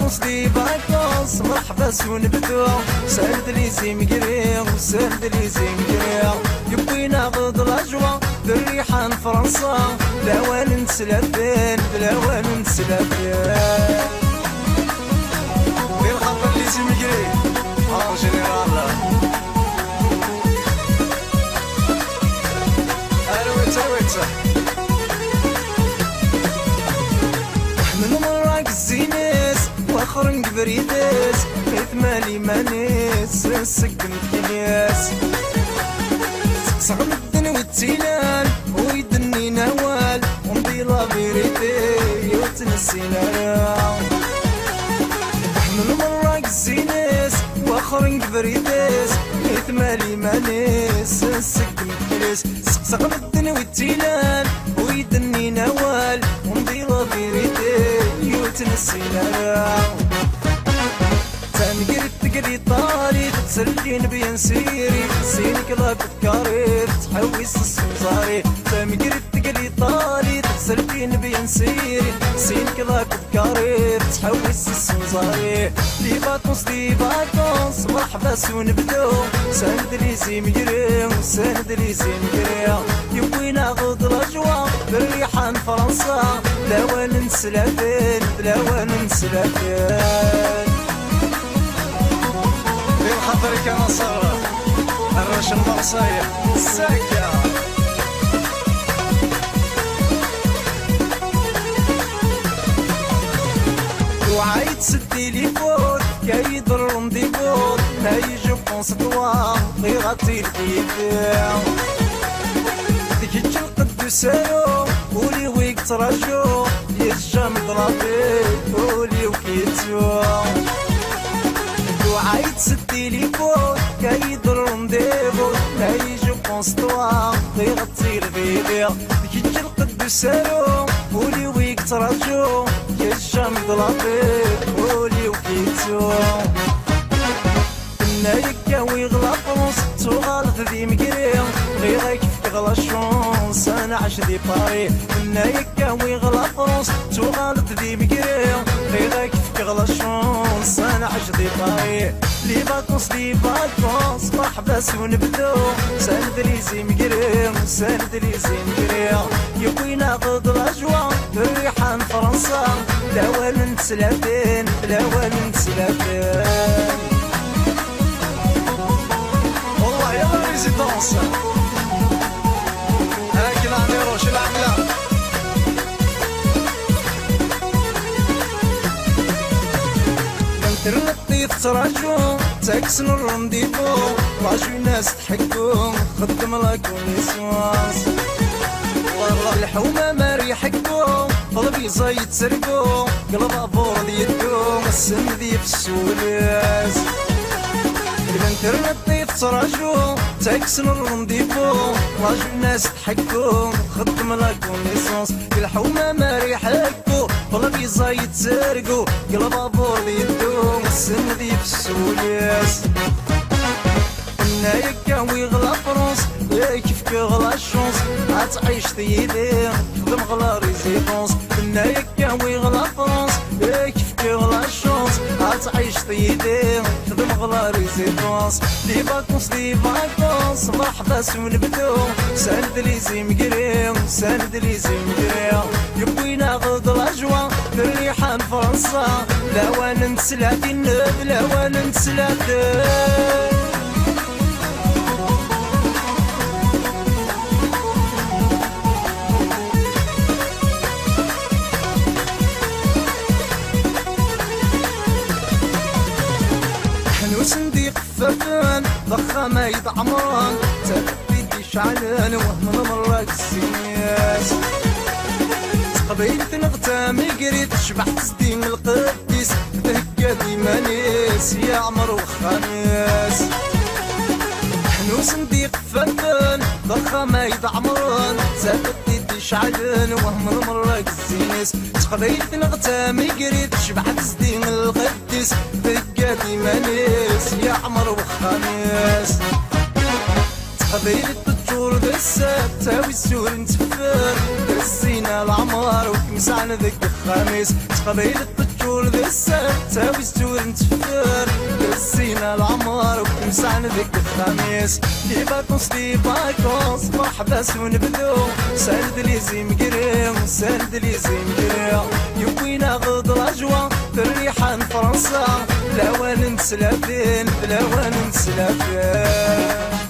فاكونس دي فاكونس مرحبا ونبدو سند لي زيمكري وسند لي زيمكري يبوينا غد الأجواء بالريحان فرنسا بلا وين نتسلافين بلا وين نتسلافين وين خاطر لي زيمكري ان جينيرال ارويتا من مراك الزينيس واخر نقبريدس بيت مالي مانيس سكن كنياس صغم الدن والتيلان ويدني نوال ومضي لافيريتي وتنسينا من مراك الزينيس واخر نقبريدس بيت مالي مانيس سكن كنياس صغم الدن والتيلان ويدني نوال ومضي لافيريتي وتنسينا تنقري تقري طاري تسلين بين سيري سينك لا بتكاري تحويس السمزاري تنقري تقري طاري تسلين بين سيري سينك لا بتكاري تحويس السمزاري لي فاكونس مرحبا ونبدو سند لي زيمكري وسند لي زيمكري يبوينا غد الأجواء بالريحان فرنسا بلا وين نتسلافين بلا وين نتسلافين بين خاطرك يا نصر الرش المرصاية الساكة وعايد سدي لي فوت كايد الرنديفوت هاي جوبونس طوا غيراتي الكيفية ديك القد سالو ولي ويك تراجو يجام ضرابي ولي وكيتو وعايد سدي لي فوت كايد الرنديفو هاي جوبونس طوا غيراتي الفيديو ديك القد سالو ولي ويك تراجو يجام ضرابي ولي وكيتو نايكا ويغلا فرنسا تغالط ذي مكري غير كيف غلا شونس انا عاش دي باري نايكا ويغلا فرنسا تغالط ذي مكري غير كيف غلا شونس انا عاش دي باري لي فاكونس مرحبا ونبدو سند لي زيمكري وسند لي زيمكري يبوينا غد الأجواء بالريحان فرنسا بلا وين نتسلافين بلا وين نتسلافين ريزيدونس هاك العميروش العملة الانترنت يفتراجو تاكسن الرنديفو راجو ناس تحكو خدم لا كونيسونس والله الحومة ما ريحكو قلبي زايد سرقو قلب ابور ديدو السن ذي في السولاس الانترنت يفتراجو تاكسن الرنديفو راجو ناس تحكو خدم لا كونيسونس الحومة ما ريحكو قلبي زايد سرقو قلب ابور ديدو السن ذي في السولاس نايكا ويغلا فرنسا كيف كغلا الشونس عتعيش ثيدي خدم غلا ريزيدونس نايكا ويغلا فرنسا كيف كغلا الشونس عتعيش ثيدي خدم غلا ريزيدونس لي فاكونس مرحبا ونبدو سند لي زيمكري وسند لي زيمكري يبوينا غد الأجواء بالريحان فرنسا بلا وين نتسلافين بلا وين نتسلافين وسندي قفافان ضخامة يطعمران تبدي شعلان وهم المراك السياس تقبيل تنغتامي قريت شبح تسدي من القديس تهكا ديما نيس يا عمر وخميس وسندي قفافان ضخامة يطعمران تبدي شعلان وهم المراك السياس تقبيل تنغتامي قريت شبح تسدي من القديس ديما نيس يا عمر وخميس تقبيل التجور دسات تاوي السور نتفر الزينة العمار وكمس عن ذك الخميس تقبيل التجور تقول ذي السر تاوي ستور نتفكر الزينة العمر وكنسعن ذيك الخميس دي باكونس دي باكونس مرحبا ونبدو سالد لي زيم قريم سالد لي زيم قريم يبوينا غض الأجواء في الريحان فرنسا لا وين نتسلافين لا وين نتسلافين